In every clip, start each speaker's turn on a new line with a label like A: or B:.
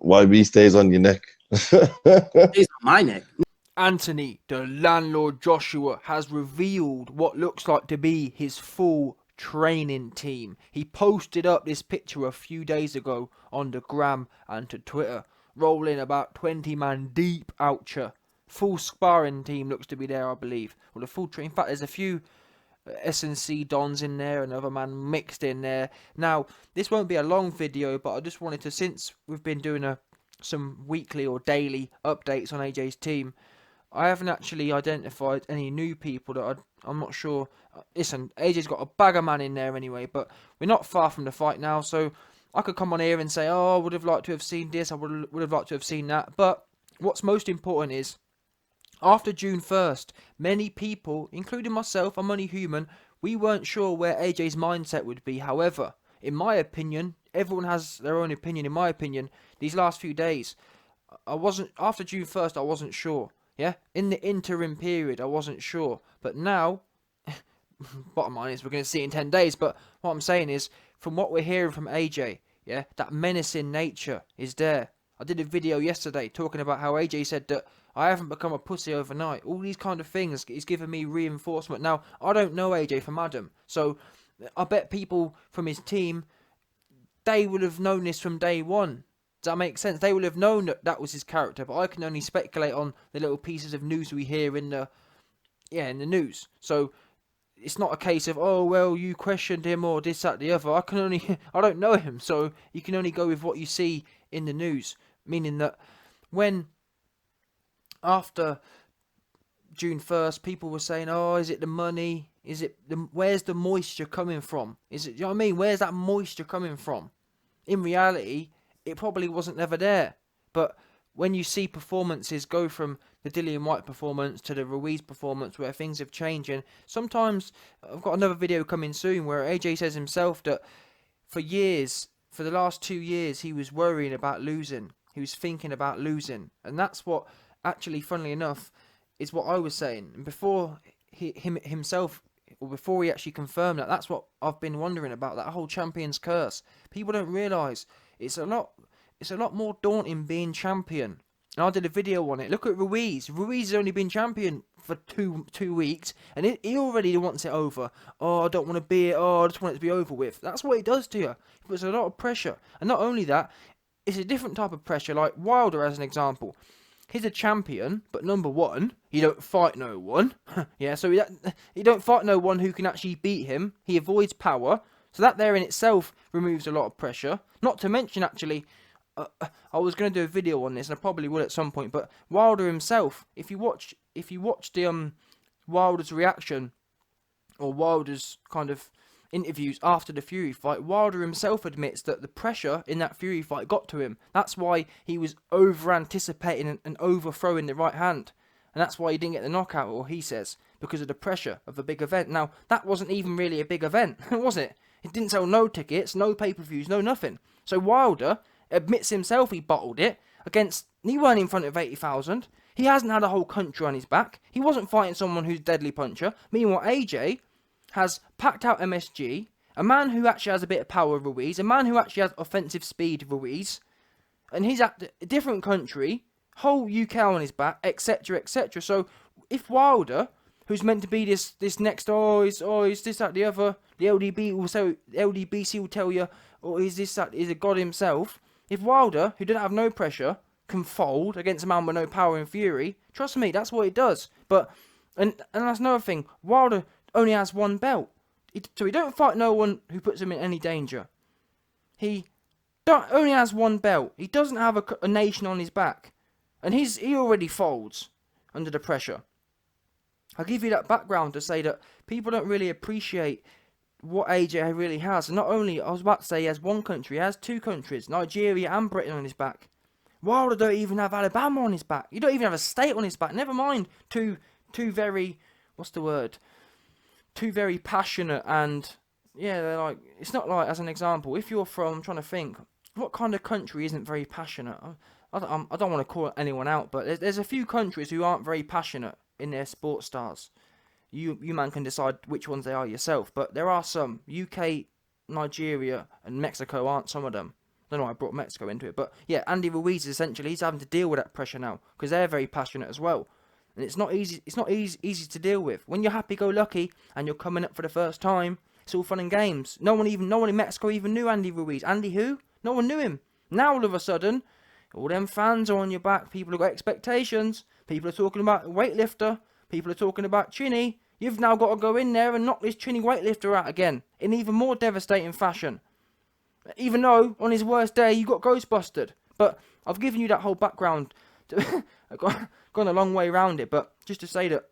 A: YB stays on your neck.
B: It's on my neck.
C: Anthony, the landlord Joshua, has revealed what looks like to be his full training team. He posted up this picture a few days ago on the gram and to Twitter, rolling about 20 man deep oucher. Full sparring team looks to be there, I believe. Well, the full team. In fact, there's a few S&C Dons in there, another man mixed in there. Now, this won't be a long video, but I just wanted to, since we've been doing some weekly or daily updates on AJ's team, I haven't actually identified any new people that I'm not sure. Listen, AJ's got a bag of man in there anyway, but we're not far from the fight now, so I could come on here and say, oh, I would have liked to have seen this, I would have liked to have seen that. But what's most important is, after June 1st, many people, including myself, I'm only human, we weren't sure where AJ's mindset would be. However, in my opinion, everyone has their own opinion. In my opinion, these last few days, after June 1st, I wasn't sure. Yeah, in the interim period, I wasn't sure. But now, bottom line is we're going to see it in 10 days. But what I'm saying is, from what we're hearing from AJ, yeah, that menacing nature is there. I did a video yesterday talking about how AJ said that I haven't become a pussy overnight. All these kind of things, he's given me reinforcement. Now, I don't know AJ from Adam, so I bet people from his team, they would have known this from day one. Does that make sense? They would have known that that was his character, but I can only speculate on the little pieces of news we hear in the news. So it's not a case of, oh, well, you questioned him or this, that, the other. I don't know him, so you can only go with what you see in the news. Meaning that after June 1st, people were saying, oh, is it the money? Where's the moisture coming from? You know what I mean? Where's that moisture coming from? In reality, it probably wasn't ever there. But when you see performances go from the Dillian White performance to the Ruiz performance where things have changed, and sometimes I've got another video coming soon where AJ says himself that for the last 2 years, he was worrying about losing. He was thinking about losing. And that's what, actually, funnily enough, is what I was saying. And before himself, or before he actually confirmed that, that's what I've been wondering about, that whole champion's curse. People don't realise it's a lot more daunting being champion. And I did a video on it. Look at Ruiz. Ruiz has only been champion for two weeks, and he already wants it over. Oh, I don't want to be it. Oh, I just want it to be over with. That's what it does to you. It puts a lot of pressure. And not only that, it's a different type of pressure. Like Wilder, as an example. He's a champion, but number one, he don't fight no one. Yeah, so he don't fight no one who can actually beat him. He avoids power. So that there in itself removes a lot of pressure. Not to mention, actually, I was going to do a video on this, and I probably will at some point, but Wilder himself, if you watch the Wilder's reaction, or Wilder's kind of interviews after the Fury fight, Wilder himself admits that the pressure in that Fury fight got to him. That's why he was over-anticipating and overthrowing the right hand. And that's why he didn't get the knockout, or he says, because of the pressure of a big event. Now, that wasn't even really a big event, was it? It didn't sell no tickets, no pay-per-views, no nothing. So Wilder admits himself he bottled it he weren't in front of 80,000. He hasn't had a whole country on his back. He wasn't fighting someone who's a deadly puncher. Meanwhile, AJ has packed out MSG, a man who actually has a bit of power, Ruiz, a man who actually has offensive speed, Ruiz, and he's at a different country, whole UK on his back, etc., etc. So if Wilder, who's meant to be this next, he's this, that, the other, the LDBC will tell you, he's this, that, he's a god himself. If Wilder, who didn't have no pressure, can fold against a man with no power and fury, trust me, that's what it does. But, and that's another thing, Wilder only has one belt. So he don't fight no one who puts him in any danger. He only has one belt. He doesn't have a nation on his back. And he already folds under the pressure. I'll give you that background to say that people don't really appreciate what AJ really has. And not only, I was about to say he has one country, he has two countries, Nigeria and Britain on his back. Wilder don't even have Alabama on his back. You don't even have a state on his back. Never mind two very, two very passionate and, yeah, they're like, it's not like, as an example, if you're from, I'm trying to think, what kind of country isn't very passionate? I don't want to call anyone out, but there's a few countries who aren't very passionate in their sports stars. You man can decide which ones they are yourself, but there are some. UK, Nigeria, and Mexico aren't some of them. don't know why I brought Mexico into it, but yeah, Andy Ruiz essentially, he's having to deal with that pressure now because they're very passionate as well. And it's not easy. It's not easy to deal with when you're happy-go-lucky and you're coming up for the first time. It's all fun and games. No one in Mexico even knew Andy Ruiz. Andy who? No one knew him. Now all of a sudden, all them fans are on your back. People have got expectations. People are talking about weightlifter. People are talking about Chinny. You've now got to go in there and knock this Chinny weightlifter out again in even more devastating fashion. Even though on his worst day you got ghostbusted. But I've given you that whole background. I've gone a long way around it, but just to say that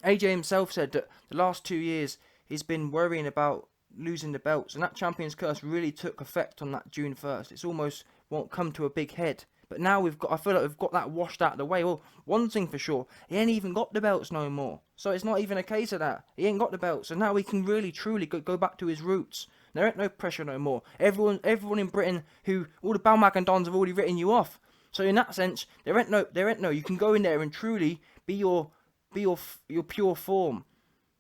C: AJ himself said that the last 2 years he's been worrying about losing the belts, and that Champions Curse really took effect on that June 1st. It's almost won't come to a big head. But now I feel like we've got that washed out of the way. Well, one thing for sure, he ain't even got the belts no more. So it's not even a case of that. He ain't got the belts, so now he can really truly go back to his roots. There ain't no pressure no more. Everyone in Britain all the Balmac and Dons have already written you off. So in that sense, there ain't no. You can go in there and truly be your pure form.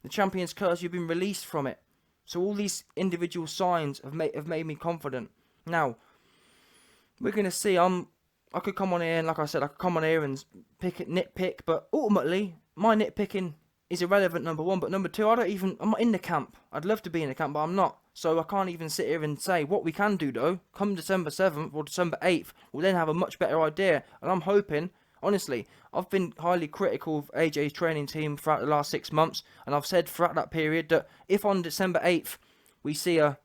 C: The Champions Curse, you've been released from it. So all these individual signs have made me confident. Now, we're gonna see. I could come on here and, like I said, I could come on here and nitpick, but ultimately, my nitpicking is irrelevant. Number one, but number two, I'm not in the camp. I'd love to be in the camp, but I'm not. So I can't even sit here and say what we can do though. Come December 7th or December 8th, we'll then have a much better idea. And I'm hoping, honestly, I've been highly critical of AJ's training team throughout the last 6 months, and I've said throughout that period that if on December 8th we see a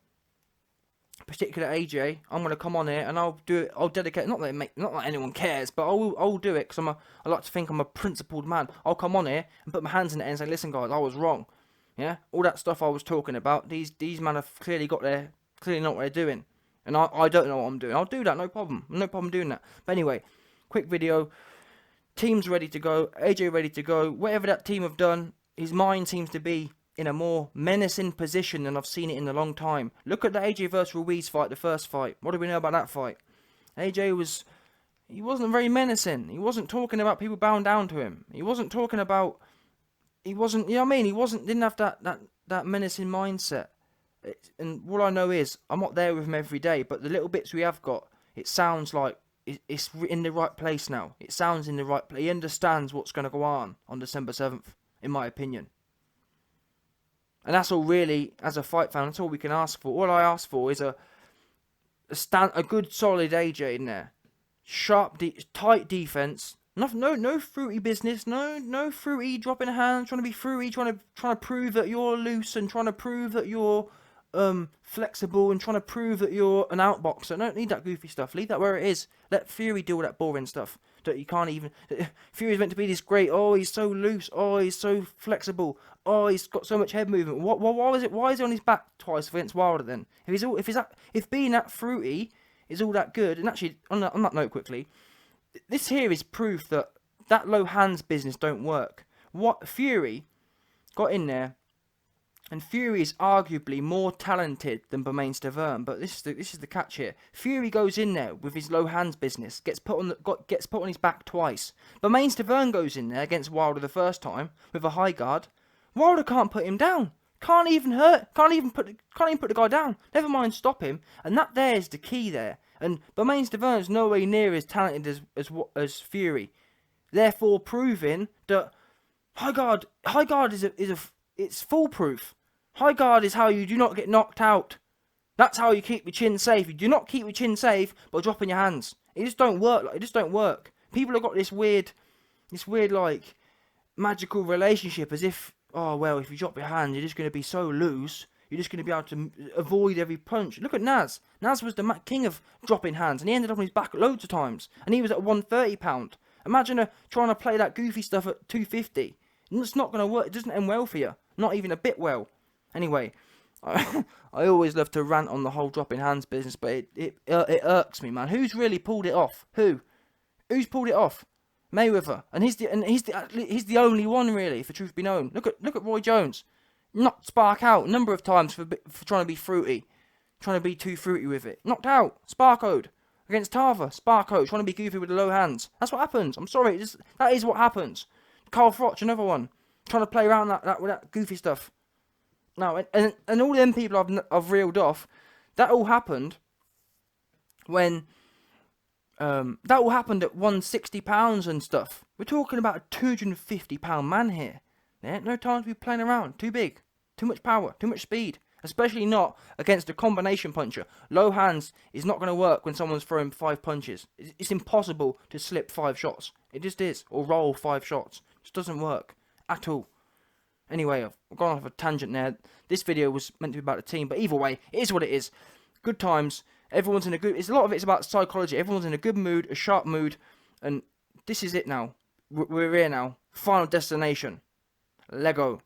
C: particular AJ, I'm going to come on here and I'll do it. I'll dedicate, not that anyone cares, but I'll do it because I like to think I'm a principled man. I'll come on here and put my hands in it and say, listen guys, I was wrong. Yeah, all that stuff I was talking about, these men have clearly know what they're doing, and I don't know what I'm doing. I'll do that, no problem doing that. But anyway, quick video. Team's ready to go, AJ ready to go. Whatever that team have done, his mind seems to be in a more menacing position than I've seen it in a long time. Look at the AJ versus Ruiz fight, the first fight. What do we know about that fight? AJ wasn't very menacing. He wasn't talking about people bowing down to him. He wasn't talking about. He wasn't. You know what I mean? Didn't have that menacing mindset. And all I know is I'm not there with him every day, but the little bits we have got, it sounds like it's in the right place now. It sounds in the right place. He understands what's going to go on December 7th, in my opinion. And that's all really, as a fight fan, that's all we can ask for. All I ask for is a good solid AJ in there. Sharp, tight defense. No fruity business. No fruity dropping hands, trying to be fruity, trying to prove that you're loose and trying to prove that you're flexible and trying to prove that you're an outboxer. Don't need that goofy stuff. Leave that where it is. Let Fury deal with that boring stuff. That you can't even. Fury's meant to be this great. Oh, he's so loose. Oh, he's so flexible. Oh, he's got so much head movement. Why is he on his back twice against Wilder then? If being that fruity is all that good, and actually on that note quickly. This here is proof that low hands business don't work. What Fury got in there, and Fury is arguably more talented than Bermain Stavern, but this is the catch here. Fury goes in there with his low hands business, gets put on his back twice. Bermain Stavern goes in there against Wilder the first time with a high guard. Wilder can't put him down. Can't even put the guy down. Never mind stop him. And that there is the key there. And Bermain Stavern is nowhere near as talented as Fury, therefore proving that high guard it's foolproof. High guard is how you do not get knocked out. That's how you keep your chin safe. You do not keep your chin safe by dropping your hands. It just don't work. People have got this weird like magical relationship as if, oh well, if you drop your hand, you're just going to be so loose. You're just going to be able to avoid every punch. Look at Naz. Naz was the king of dropping hands, and he ended up on his back loads of times. And he was at 130 pound. Imagine trying to play that goofy stuff at 250. It's not going to work. It doesn't end well for you. Not even a bit well. Anyway, I always love to rant on the whole dropping hands business, but it irks me, man. Who's really pulled it off? Who's pulled it off? Mayweather, and he's the only one really. For truth be known, look at Roy Jones. Knocked Spark out a number of times for trying to be fruity. Trying to be too fruity with it. Knocked out. Sparkoed. Against Tarver. Sparkoed. Trying to be goofy with the low hands. That's what happens. I'm sorry. That is what happens. Carl Froch, another one. Trying to play around with that goofy stuff. No, and all them people I've reeled off, that all happened when that all happened at £160 and stuff. We're talking about a £250 man here. Yeah, no time to be playing around. Too big, too much power, too much speed. Especially not against a combination puncher. Low hands is not going to work when someone's throwing 5 punches. It's impossible to slip 5 shots. It just is. Or roll 5 shots. It just doesn't work at all. Anyway, I've gone off a tangent there. This video was meant to be about the team, but either way, it is what it is. Good times. Everyone's in a good... A lot of it's about psychology. Everyone's in a good mood, a sharp mood. And this is it now. We're here now. Final destination. Lego.